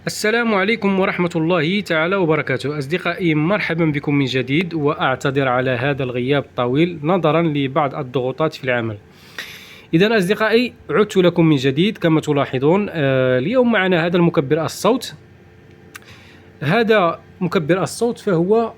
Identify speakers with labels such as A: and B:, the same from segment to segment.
A: السلام عليكم ورحمة الله تعالى وبركاته. أصدقائي، مرحبا بكم من جديد، وأعتذر على هذا الغياب الطويل نظرا لبعض الضغوطات في العمل. إذا أصدقائي، عدت لكم من جديد كما تلاحظون. اليوم معنا هذا المكبر الصوت. هذا مكبر الصوت فهو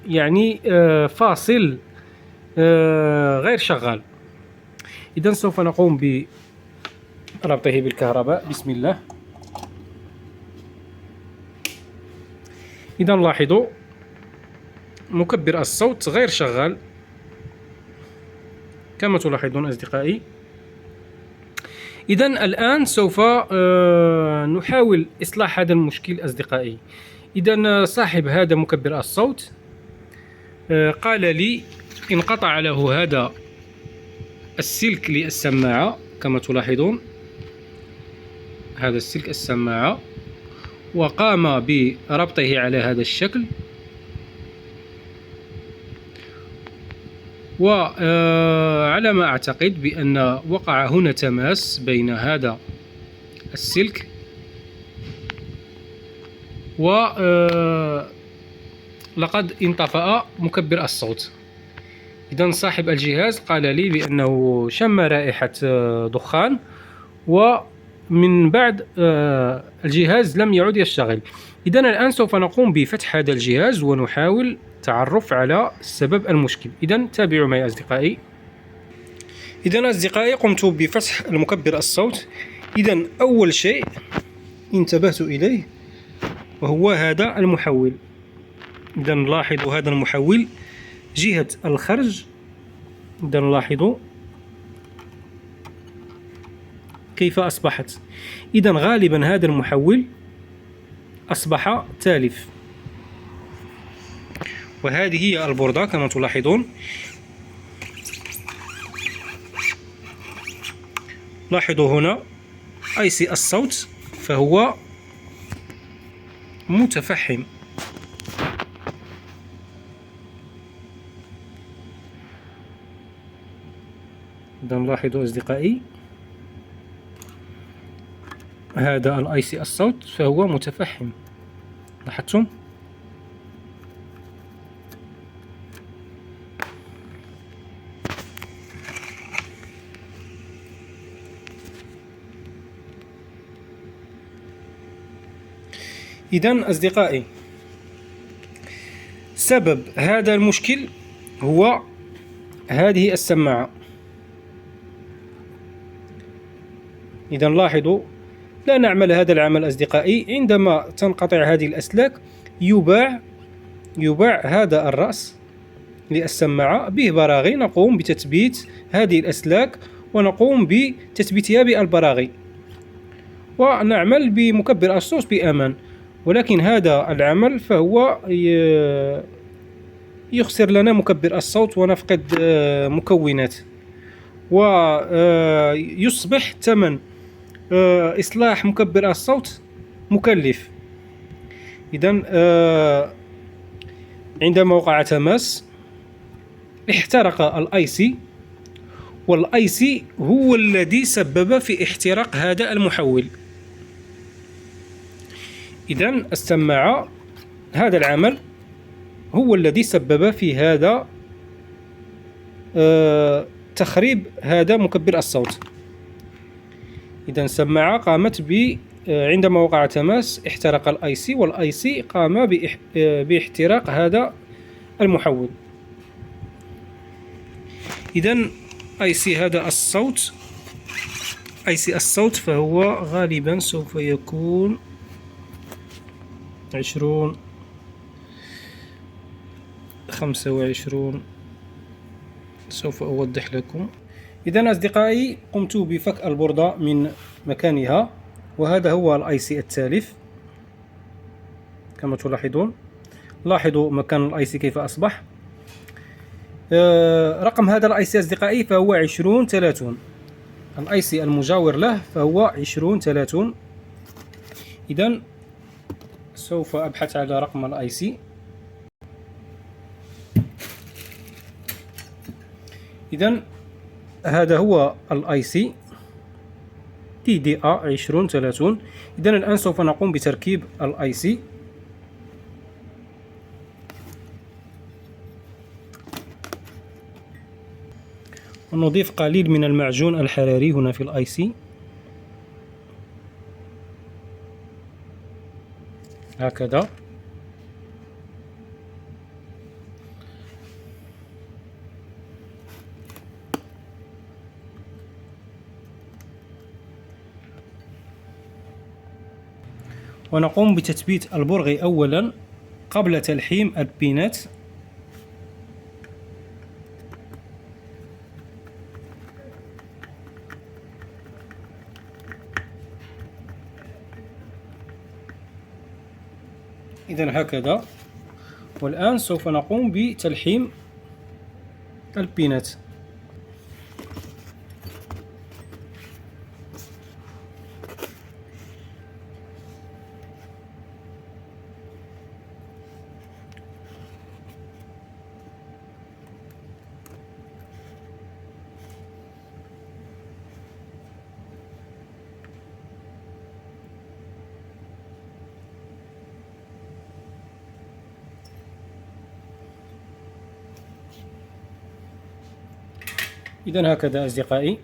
A: يعني فاصل، غير شغال. إذا سوف نقوم بربطه بالكهرباء. بسم الله. إذا لاحظوا، مكبر الصوت غير شغال كما تلاحظون أصدقائي. إذا الآن سوف نحاول إصلاح هذا المشكل أصدقائي. إذا صاحب هذا مكبر الصوت قال لي انقطع له هذا السلك للسماعة كما تلاحظون، هذا السلك السماعة، وقام بربطه على هذا الشكل، وعلى ما أعتقد بأن وقع هنا تماس بين هذا السلك لقد انطفأ مكبر الصوت. إذن صاحب الجهاز قال لي بأنه شم رائحة دخان، ومن بعد الجهاز لم يعد يشتغل. إذن الآن سوف نقوم بفتح هذا الجهاز ونحاول تعرف على سبب المشكل. إذن تابعوا معي أصدقائي. إذن أصدقائي، قمت بفتح المكبر الصوت. إذن أول شيء انتبهت إليه وهو هذا المحول. إذن لاحظوا هذا المحول جهة الخرج. إذن لاحظوا كيف أصبحت. إذن غالبا هذا المحول أصبح تالف. وهذه هي البوردة كما تلاحظون. لاحظوا هنا IC الصوت فهو متفحم. إذا لاحظوا أصدقائي، هذا IC الصوت فهو متفحم. لاحظتم؟ إذن أصدقائي، سبب هذا المشكل هو هذه السماعة. إذن لاحظوا، لا نعمل هذا العمل أصدقائي. عندما تنقطع هذه الأسلاك يباع هذا الرأس للسماعة به براغي. نقوم بتثبيت هذه الأسلاك ونقوم بتثبيتها بالبراغي ونعمل بمكبر الصوت بأمان. ولكن هذا العمل فهو يخسر لنا مكبر الصوت ونفقد مكونات، ويصبح ثمن إصلاح مكبر الصوت مكلف. إذن عندما وقع تماس احترق الIC، والIC هو الذي سبب في احتراق هذا المحول. إذن السماعة، هذا العمل هو الذي سبب في هذا تخريب هذا مكبر الصوت. إذن السماعة قامت عندما وقع تماس احترق الIC، والIC قام باحتراق هذا المحول. إذن هذا الصوت، IC الصوت فهو غالبا سوف يكون 25. سوف أوضح لكم. إذن أصدقائي، قمت بفك البوردة من مكانها، وهذا هو الIC التالف كما تلاحظون. لاحظوا مكان الIC كيف أصبح. رقم هذا الIC أصدقائي فهو 2030. الIC المجاور له فهو 2030. إذن سوف أبحث على رقم الIC. إذن هذا هو الIC. TDA2030. إذن الآن سوف نقوم بتركيب الاي سي. ونضيف قليل من المعجون الحراري هنا في الاي سي هكذا. ونقوم بتثبيت البرغي أولا قبل تلحيم البينات. إذن هكذا. والآن سوف نقوم بتلحيم البينات. إذن هكذا أصدقائي.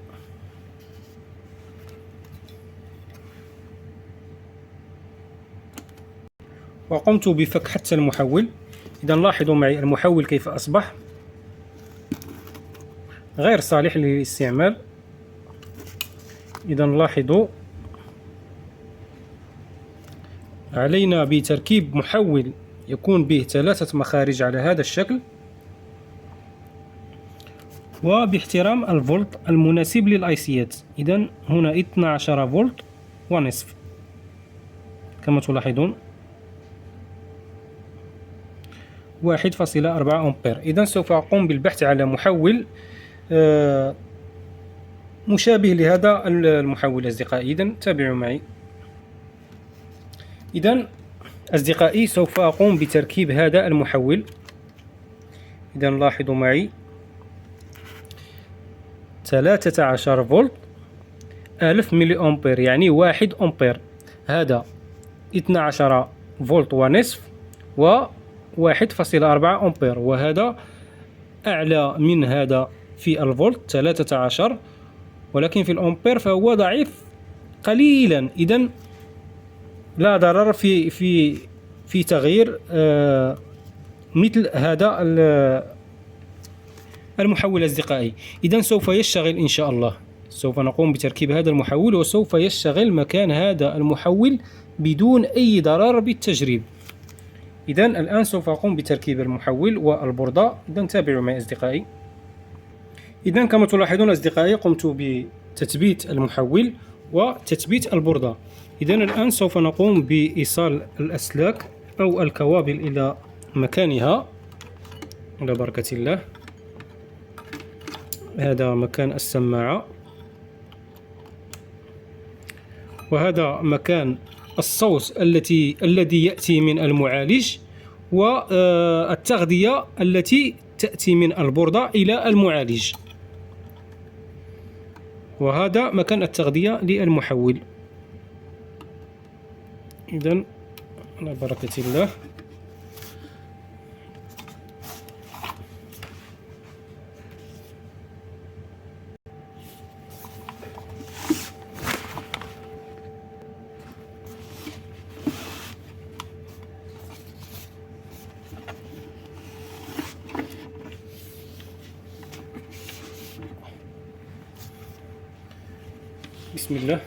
A: وقمت بفك حتى المحول. إذن لاحظوا معي المحول كيف أصبح غير صالح للاستعمال. إذن لاحظوا علينا بتركيب محول يكون به 3 مخارج على هذا الشكل، وباحترام الفولت المناسب للآيسيات. إذن هنا 12 فولت ونصف كما تلاحظون، 1.4 أمبير. إذن سوف أقوم بالبحث على محول مشابه لهذا المحول أصدقائي. إذن تابعوا معي. إذن أصدقائي سوف أقوم بتركيب هذا المحول. إذن لاحظوا معي 13 فولت 1000 ملي أمبير، يعني 1 أمبير. هذا 12 فولت ونصف و 1.4 أمبير، وهذا أعلى من هذا في الفولت 13، ولكن في الأمبير فهو ضعيف قليلا. إذن لا ضرر في تغيير مثل هذا المحول أصدقائي. إذن سوف يشتغل إن شاء الله. سوف نقوم بتركيب هذا المحول وسوف يشتغل مكان هذا المحول بدون أي ضرر بالتجريب. إذن الآن سوف أقوم بتركيب المحول والبوردة. إذن تابعوا معي أصدقائي. إذن كما تلاحظون أصدقائي قمت بتثبيت المحول وتثبيت البوردة. إذن الآن سوف نقوم بإيصال الأسلاك أو الكوابل إلى مكانها على بركة الله. هذا مكان السماعة، وهذا مكان الصوت الذي يأتي من المعالج، والتغذية التي تأتي من البوردة إلى المعالج، وهذا مكان التغذية للمحول. إذن على بركة الله. بسم الله.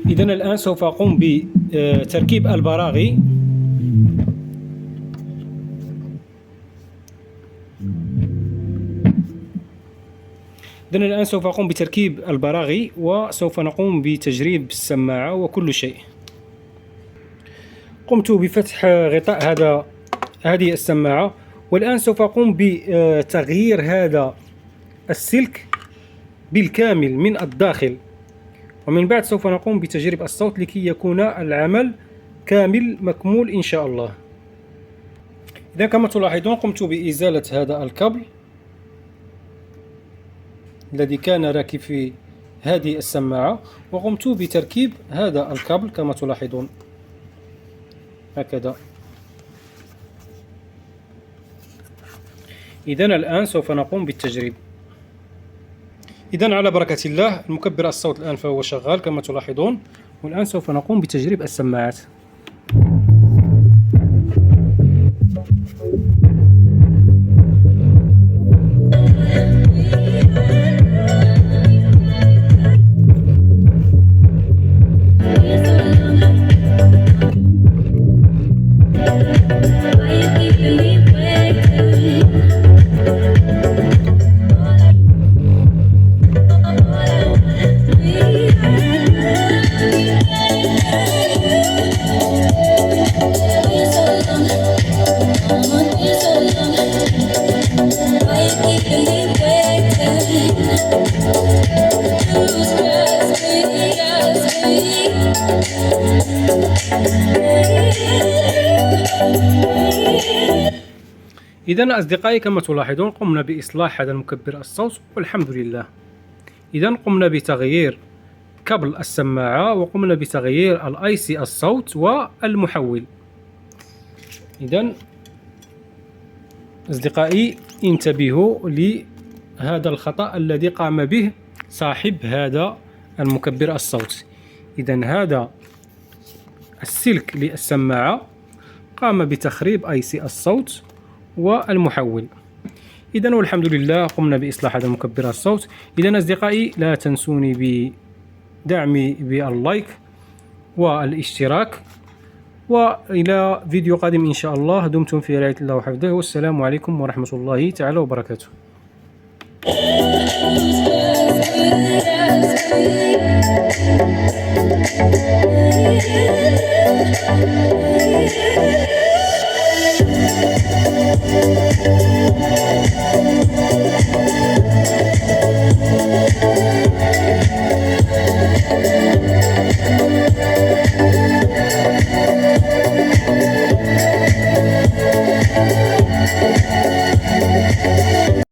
A: إذن الآن سوف أقوم بتركيب البراغي. إذن الآن سوف أقوم بتركيب البراغي وسوف نقوم بتجريب السماعة وكل شيء. قمت بفتح غطاء هذه السماعة والآن سوف أقوم بتغيير هذا السلك بالكامل من الداخل، ومن بعد سوف نقوم بتجريب الصوت لكي يكون العمل كامل مكمول إن شاء الله. إذا كما تلاحظون قمت بإزالة هذا الكابل الذي كان راكب في هذه السماعة، وقمت بتركيب هذا الكابل كما تلاحظون هكذا. إذن الآن سوف نقوم بالتجريب. إذن على بركة الله المكبر الصوت الآن فهو شغال كما تلاحظون، والآن سوف نقوم بتجريب السماعات. إذن أصدقائي كما تلاحظون قمنا بإصلاح هذا المكبر الصوت والحمد لله. إذن قمنا بتغيير كابل السماعة، وقمنا بتغيير الآي سي الصوت والمحول. إذن أصدقائي انتبهوا لهذا الخطأ الذي قام به صاحب هذا المكبر الصوت. إذن هذا السلك للسماعة قام بتخريب آي سي الصوت والمحول. إذن والحمد لله قمنا بإصلاح هذا المكبر الصوت. إذن أصدقائي لا تنسوني بدعمي باللايك والاشتراك، وإلى فيديو قادم إن شاء الله. دمتم في رعاية الله وحفظه، والسلام عليكم ورحمة الله تعالى وبركاته.